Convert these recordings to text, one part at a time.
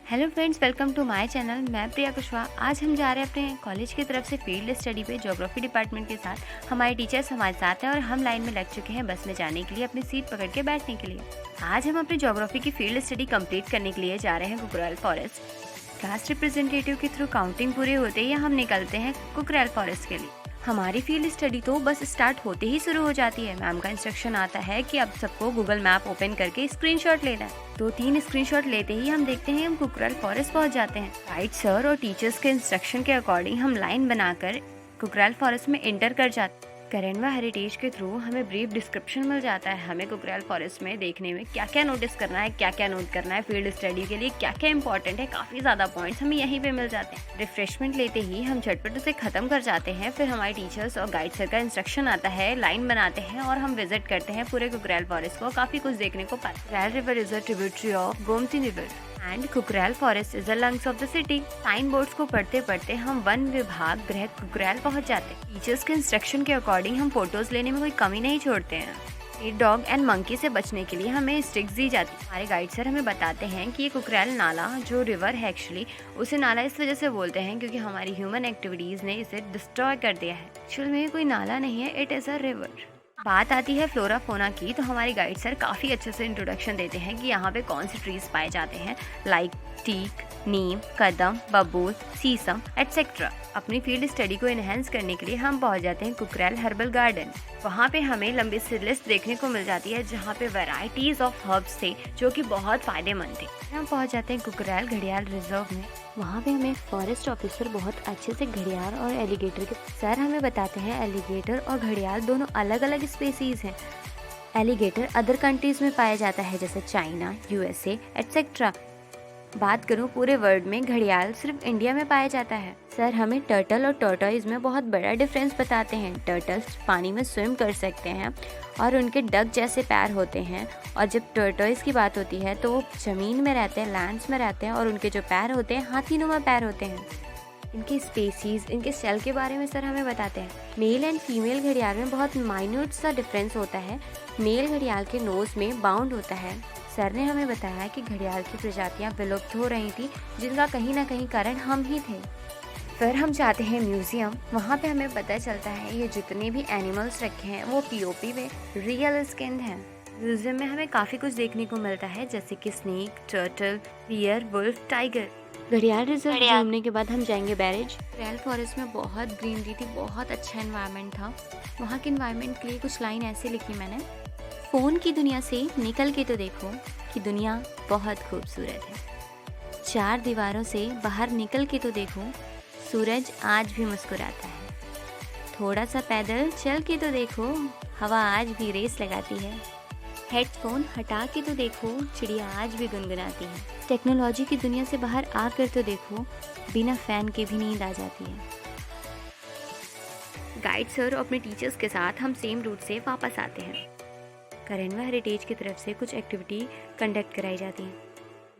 Hello friends, welcome to my channel. मैं प्रिया कुशवाहा। आज हम जा रहे हैं अपने कॉलेज की तरफ से फील्ड स्टडी पे ज्योग्राफी डिपार्टमेंट के साथ। हमारे टीचर्स हमारे साथ हैं और हम लाइन में लग चुके हैं बस में जाने के लिए, अपनी सीट पकड़ के बैठने के लिए। आज हम अपनी ज्योग्राफी की फील्ड स्टडी कंप्लीट करने के लिए जा रहे हैं कुकरेल फॉरेस्ट। क्लास रिप्रेजेंटेटिव के थ्रू काउंटिंग पूरे होते ही हम निकलते हैं कुकरेल फॉरेस्ट के लिए। हमारी फील्ड स्टडी तो बस स्टार्ट होते ही शुरू हो जाती है। मैम का इंस्ट्रक्शन आता है कि अब सबको गूगल मैप ओपन करके स्क्रीनशॉट लेना है। 2-3 स्क्रीनशॉट लेते ही हम देखते हैं हम कुकरेल फॉरेस्ट पहुंच जाते हैं। गाइड सर और टीचर्स के इंस्ट्रक्शन के अकॉर्डिंग हम लाइन बनाकर कुकरेल फॉरेस्ट में एंटर कर जाते हैं। करेनवा हेरिटेज के थ्रू हमें ब्रीफ डिस्क्रिप्शन मिल जाता है हमें कुकरेल फॉरेस्ट में देखने में क्या क्या नोटिस करना है, क्या क्या नोट करना है, फील्ड स्टडी के लिए क्या क्या इंपॉर्टेंट है। काफ़ी ज़्यादा पॉइंट्स हमें यहीं पे मिल जाते हैं। रिफ्रेशमेंट लेते ही हम झटपट उसे ख़त्म कर जाते हैं। फिर हमारे टीचर्स और गाइड सर का इंस्ट्रक्शन आता है, लाइन बनाते हैं और हम विजिट करते हैं पूरे कुकरेल फॉरेस्ट को। काफ़ी कुछ देखने को पाते हैं। Kukrail river is a tributary of Gomti river and Kukrail forest is the lungs of the city. Sign boards को पढ़ते पढ़ते हम वन विभाग गृह कुकरेल पहुंच जाते हैं। टीचर्स के इंस्ट्रक्शन के अकॉर्डिंग हम फोटोज लेने में कोई कमी नहीं छोड़ते हैं। डॉग एंड मंकी से बचने के लिए हमें स्टिक्स दी जाती है। हमारे गाइड सर हमें बताते हैं कि ये कुकरेल नाला जो रिवर है, एक्चुअली उसे नाला इस वजह से बोलते हैं क्योंकि हमारी ह्यूमन एक्टिविटीज ने इसे डिस्ट्रॉय कर दिया है। एक्चुअल में कोई नाला नहीं है, इट इज़ अ रिवर। बात आती है फ्लोरा फोना की, तो हमारे गाइड सर काफ़ी अच्छे से इंट्रोडक्शन देते हैं कि यहाँ पे कौन से ट्रीज पाए जाते हैं, लाइक टीक, नीम, कदम, बबूल, सीसम एटसेट्रा। अपनी फील्ड स्टडी को इनहेंस करने के लिए हम पहुँच जाते हैं कुकरेल हर्बल गार्डन। वहाँ पे हमें लंबी सी लिस्ट देखने को मिल जाती है जहाँ पे वैरायटीज ऑफ हर्ब्स थे जो कि बहुत फायदेमंद थे। हम पहुँच जाते हैं कुकरेल घड़ियाल रिजर्व में। वहाँ पे हमें फॉरेस्ट ऑफिसर बहुत अच्छे से घड़ियाल और एलिगेटर के सर हमें बताते हैं एलिगेटर और घड़ियाल दोनों अलग अलग स्पीसीज हैं। एलिगेटर अदर कंट्रीज में पाया जाता है जैसे चाइना, यूएसए एटसेट्रा। बात करूँ पूरे वर्ल्ड में, घड़ियाल सिर्फ इंडिया में पाया जाता है। सर हमें टर्टल और टॉर्टोइज में बहुत बड़ा डिफरेंस बताते हैं। टर्टल्स पानी में स्विम कर सकते हैं और उनके डक जैसे पैर होते हैं, और जब टर्टोइज की बात होती है तो वो ज़मीन में रहते हैं, लैंड्स में रहते हैं, और उनके जो पैर होते हैं हाथीनुमा पैर होते हैं। इनकी स्पेसीज, इनके सेल के बारे में सर हमें बताते हैं। मेल एंड फीमेल घड़ियाल में बहुत माइन्यूट सा डिफरेंस होता है। मेल घड़ियाल के नोज में बाउंड होता है। सर ने हमें बताया कि घड़ियाल की प्रजातियां विलुप्त हो रही थी जिनका कहीं ना कहीं कारण हम ही थे। फिर हम जाते हैं म्यूजियम। वहाँ पे हमें पता चलता है ये जितने भी एनिमल्स रखे हैं वो पीओपी में रियल स्किन हैं। म्यूजियम में हमें काफ़ी कुछ देखने को मिलता है जैसे कि snake, turtle, bear, wolf, tiger. घड़ियाल रिजर्व घूमने के बाद हम जाएंगे बैरेज। कुकरेल फॉरेस्ट में बहुत ग्रीनरी थी, बहुत अच्छा एनवायरनमेंट था। वहाँ के एनवायरनमेंट के लिए कुछ लाइन ऐसे लिखी मैंने, फ़ोन की दुनिया से निकल के तो देखो कि दुनिया बहुत खूबसूरत है। 4 दीवारों से बाहर निकल के तो देखो, सूरज आज भी मुस्कुराता है। थोड़ा सा पैदल चल के तो देखो, हवा आज भी रेस लगाती है। हेडफोन हटा के तो देखो, चिड़िया आज भी गुनगुनाती है। टेक्नोलॉजी की दुनिया से बाहर आकर तो देखो, बिना फैन के भी नींद आ जाती है। गाइड सर और अपने टीचर्स के साथ हम सेम रूट से वापस आते हैं। करेनवा हेरिटेज की तरफ से कुछ एक्टिविटी कंडक्ट कराई जाती है।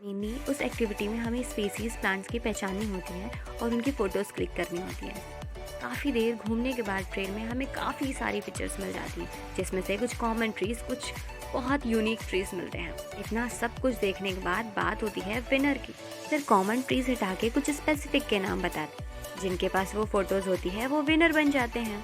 मेनली उस एक्टिविटी में हमें स्पीसीज प्लांट्स की पहचाननी होती है और उनकी फ़ोटोज़ क्लिक करनी होती है। काफ़ी देर घूमने के बाद ट्रेन में हमें काफ़ी सारी पिक्चर्स मिल जाती हैं जिसमें से कुछ कॉमन ट्रीज़, कुछ बहुत यूनिक ट्रीज़ मिलते हैं। इतना सब कुछ देखने के बाद बात होती है विनर की। फिर कॉमन ट्रीज़ हटा के कुछ स्पेसिफिक के नाम बताते हैं, जिनके पास वो फ़ोटोज़ होती है वो विनर बन जाते हैं।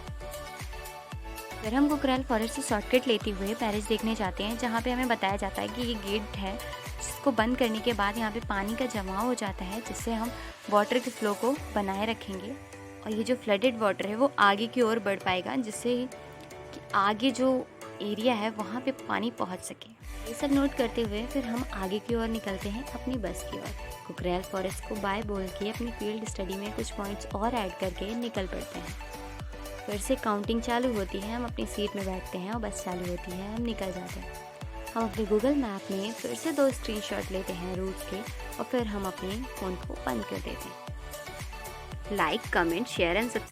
फिर हम कुकरेल फॉरेस्ट से शॉर्टकट लेते हुए बैरेज देखने जाते हैं जहाँ पे हमें बताया जाता है कि ये गेट है जिसको बंद करने के बाद यहाँ पे पानी का जमाव हो जाता है, जिससे हम वाटर के फ्लो को बनाए रखेंगे और ये जो फ्लडेड वाटर है वो आगे की ओर बढ़ पाएगा, जिससे कि आगे जो एरिया है वहाँ पे पानी पहुँच सके। ये सब नोट करते हुए फिर हम आगे की ओर निकलते हैं अपनी बस की ओर। कुकरेल फॉरेस्ट को बाय बोल के अपनी फील्ड स्टडी में कुछ पॉइंट्स और ऐड करके निकल पड़ते हैं। फिर से काउंटिंग चालू होती है, हम अपनी सीट में बैठते हैं और बस चालू होती है, हम निकल जाते हैं। हम अपने गूगल मैप में फिर से 2 स्क्रीनशॉट लेते हैं रूट के और फिर हम अपने फ़ोन को बंद कर देते हैं। Like, comment, share and subscribe.